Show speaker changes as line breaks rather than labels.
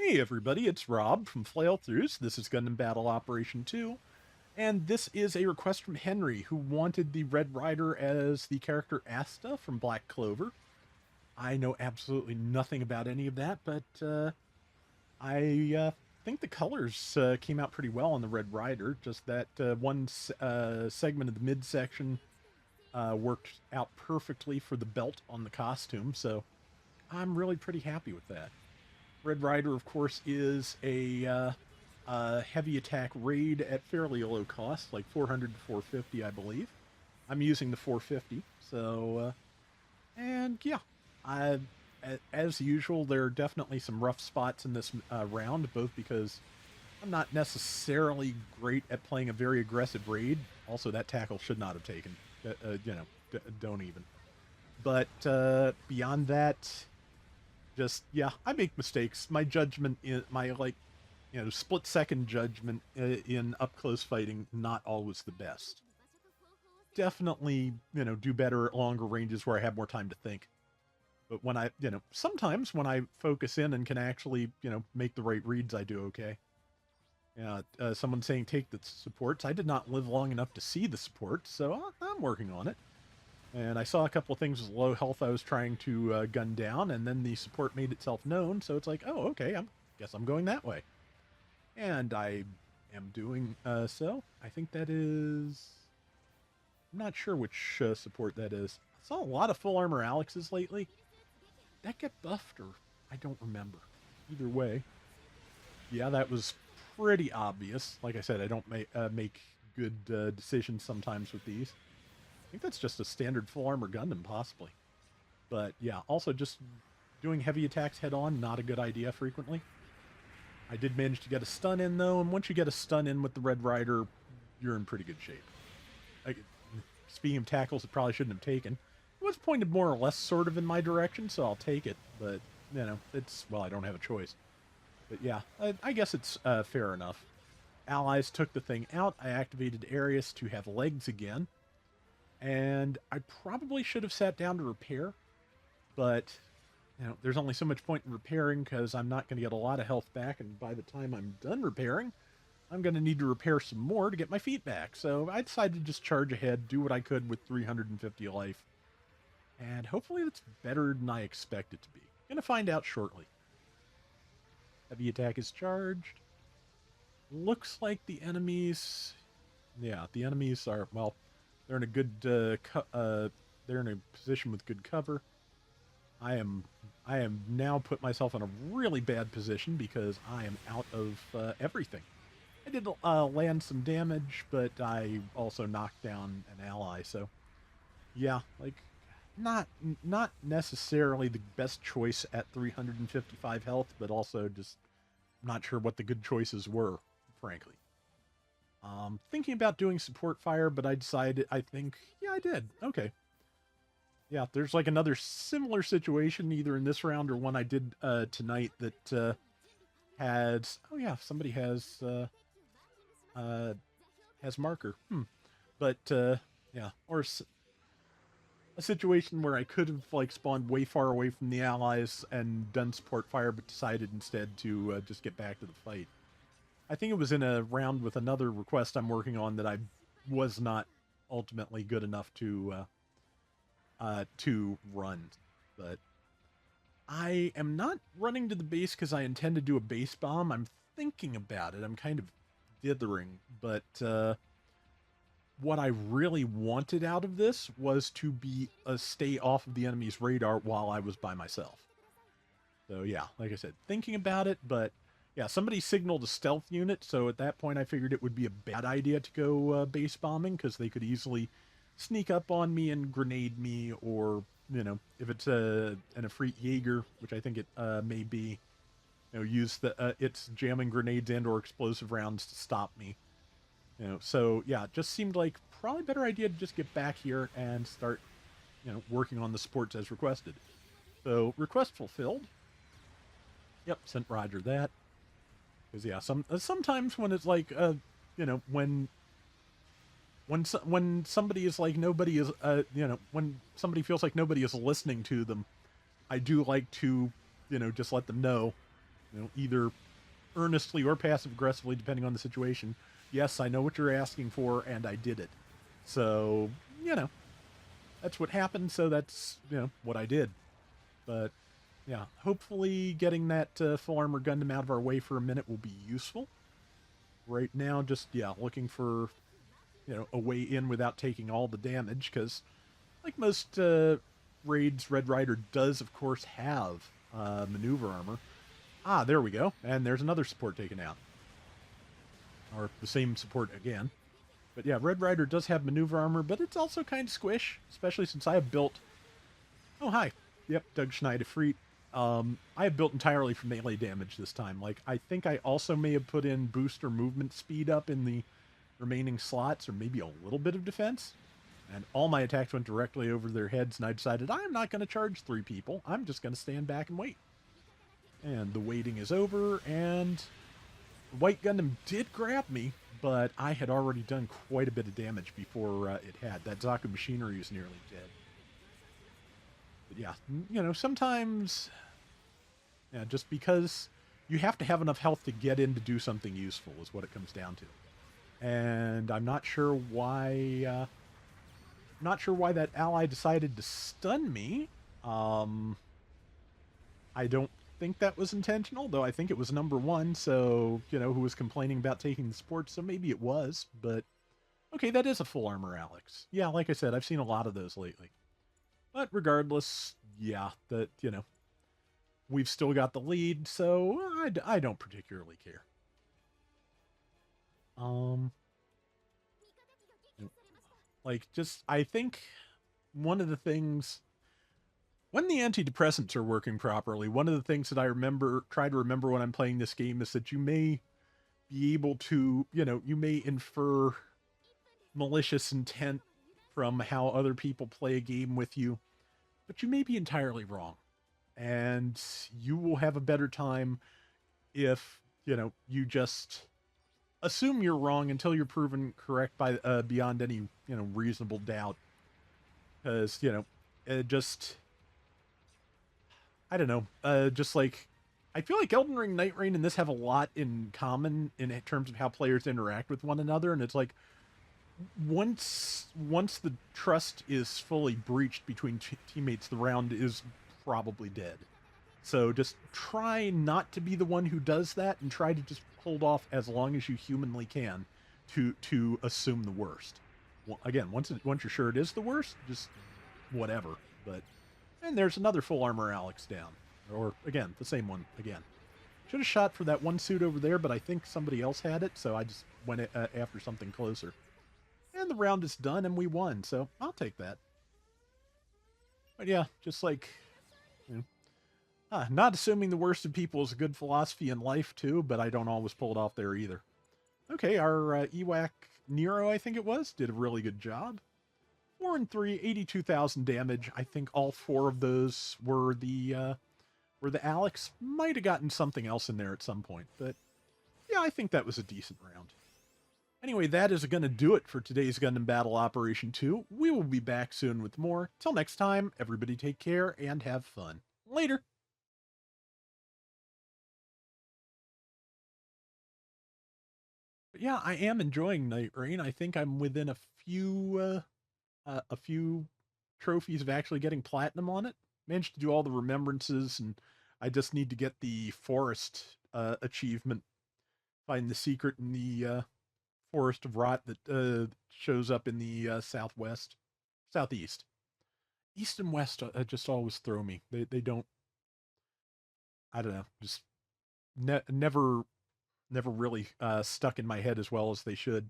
Hey everybody, it's Rob from Flailthroughs. This is Gundam Battle Operation 2, and this is a request from Henry, who wanted the Red Rider as the character Asta from Black Clover. I know absolutely nothing about any of that, but I think the colors came out pretty well on the Red Rider. Just that one segment of the midsection worked out perfectly for the belt on the costume, so I'm really pretty happy with that. Red Rider, of course, is a heavy attack raid at fairly low cost, like 400 to 450, I believe. I'm using the 450, so and yeah, I, as usual, there are definitely some rough spots in this round, both because I'm not necessarily great at playing a very aggressive raid. Also, that tackle should not have taken. Don't even. But beyond that, just yeah, I make mistakes. My judgment in my split second judgment in up close fighting not always the best. Definitely, do better at longer ranges where I have more time to think. But when I, sometimes when I focus in and can actually, make the right reads, I do okay. Yeah, someone saying take the supports. I did not live long enough to see the supports, so I'm working on it. And I saw a couple of things with low health I was trying to gun down, and then the support made itself known, so it's like, oh, okay, guess I'm going that way. And I am doing so. I think that is... I'm not sure which support that is. I saw a lot of full armor Alexes lately. Did that get buffed, or I don't remember. Either way. Yeah, that was pretty obvious. Like I said, I don't make good decisions sometimes with these. I think that's just a standard full armor Gundam, possibly. But yeah, also just doing heavy attacks head on, not a good idea frequently. I did manage to get a stun in, though, and once you get a stun in with the Red Rider, you're in pretty good shape. Speaking of tackles, it probably shouldn't have taken. It was pointed more or less sort of in my direction, so I'll take it. But, well, I don't have a choice. But yeah, I guess it's fair enough. Allies took the thing out. I activated Arius to have legs again. And I probably should have sat down to repair, but, there's only so much point in repairing because I'm not going to get a lot of health back, and by the time I'm done repairing, I'm going to need to repair some more to get my feet back. So I decided to just charge ahead, do what I could with 350 life, and hopefully it's better than I expect it to be. Gonna find out shortly. Heavy attack is charged. Looks like the enemies... Yeah, the enemies are, well... They're in a good, they're in a position with good cover. I am now put myself in a really bad position because I am out of everything. I did land some damage, but I also knocked down an ally. So, yeah, like not necessarily the best choice at 355 health, but also just not sure what the good choices were, frankly. Thinking about doing support fire, but I decided, yeah, I did. Okay. Yeah, there's like another similar situation, either in this round or one I did tonight that has, oh yeah, somebody has marker. But, yeah, or a situation where I could have, like, spawned way far away from the allies and done support fire, but decided instead to just get back to the fight. I think it was in a round with another request I'm working on that I was not ultimately good enough to run. But I am not running to the base because I intend to do a base bomb. I'm thinking about it. I'm kind of dithering. But what I really wanted out of this was to be stay off of the enemy's radar while I was by myself. So yeah, like I said, thinking about it, but... Yeah, somebody signaled a stealth unit, so at that point I figured it would be a bad idea to go base bombing, because they could easily sneak up on me and grenade me, or, if it's an Efreet Jaeger, which I think it may be, use its jamming grenades and or explosive rounds to stop me. So yeah, it just seemed like probably a better idea to just get back here and start, working on the supports as requested. So, request fulfilled. Yep, sent Roger that. Because yeah, sometimes when it's like when somebody is like nobody is when somebody feels like nobody is listening to them, I do like to just let them know either earnestly or passive aggressively, depending on the situation. Yes, I know what you're asking for, and I did it. So, that's what happened. So that's, what I did. But yeah, hopefully getting that full armor Gundam out of our way for a minute will be useful. Right now, just, looking for, a way in without taking all the damage, because like most raids, Red Rider does, of course, have maneuver armor. Ah, there we go. And there's another support taken out. Or the same support again. But yeah, Red Rider does have maneuver armor, but it's also kind of squish, especially since I have built... Oh, hi. Yep, Doug Schneider-Freet. I have built entirely for melee damage this time. Like, I think I also may have put in booster movement speed up in the remaining slots, or maybe a little bit of defense. And all my attacks went directly over their heads, and I decided I'm not going to charge 3 people. I'm just going to stand back and wait. And the waiting is over, and White Gundam did grab me, but I had already done quite a bit of damage before it had. That Zaku machinery is nearly dead. But yeah, sometimes, just because you have to have enough health to get in to do something useful is what it comes down to. And I'm not sure why that ally decided to stun me. I don't think that was intentional, though I think it was number 1, so, who was complaining about taking the support, so maybe it was, but okay, that is a full armor Alex. Yeah, like I said, I've seen a lot of those lately. But regardless, yeah, we've still got the lead, so I don't particularly care. I think one of the things, when the antidepressants are working properly, one of the things that I try to remember when I'm playing this game is that you may be able to, you may infer malicious intent from how other people play a game with you, but you may be entirely wrong. And you will have a better time if, you just assume you're wrong until you're proven correct by beyond any, reasonable doubt. Because, just, I don't know, just like, I feel like Elden Ring, Night Rain, and this have a lot in common in terms of how players interact with one another, and it's like, once the trust is fully breached between teammates, the round is probably dead. So just try not to be the one who does that, and try to just hold off as long as you humanly can to assume the worst. Well, again, once you're sure it is the worst, just whatever. But and there's another full armor Alex down, or again the same one again. Should have shot for that one suit over there, but I think somebody else had it, so I just went after something closer. And the round is done, and we won, so I'll take that. But yeah, just like, not assuming the worst of people is a good philosophy in life, too, but I don't always pull it off there either. Okay, our EWAC Nero, I think it was, did a really good job. 4 and 3, 82,000 damage. I think all 4 of those were the Alex. Might have gotten something else in there at some point, but yeah, I think that was a decent round. Anyway, that is going to do it for today's Gundam Battle Operation 2. We will be back soon with more. Till next time, everybody take care and have fun. Later! But yeah, I am enjoying Night Rain. I think I'm within a few trophies of actually getting platinum on it. Managed to do all the remembrances, and I just need to get the forest achievement. Find the secret in the forest of rot that shows up in the southeast. East and west just always throw me. They don't. I don't know. Just never really stuck in my head as well as they should.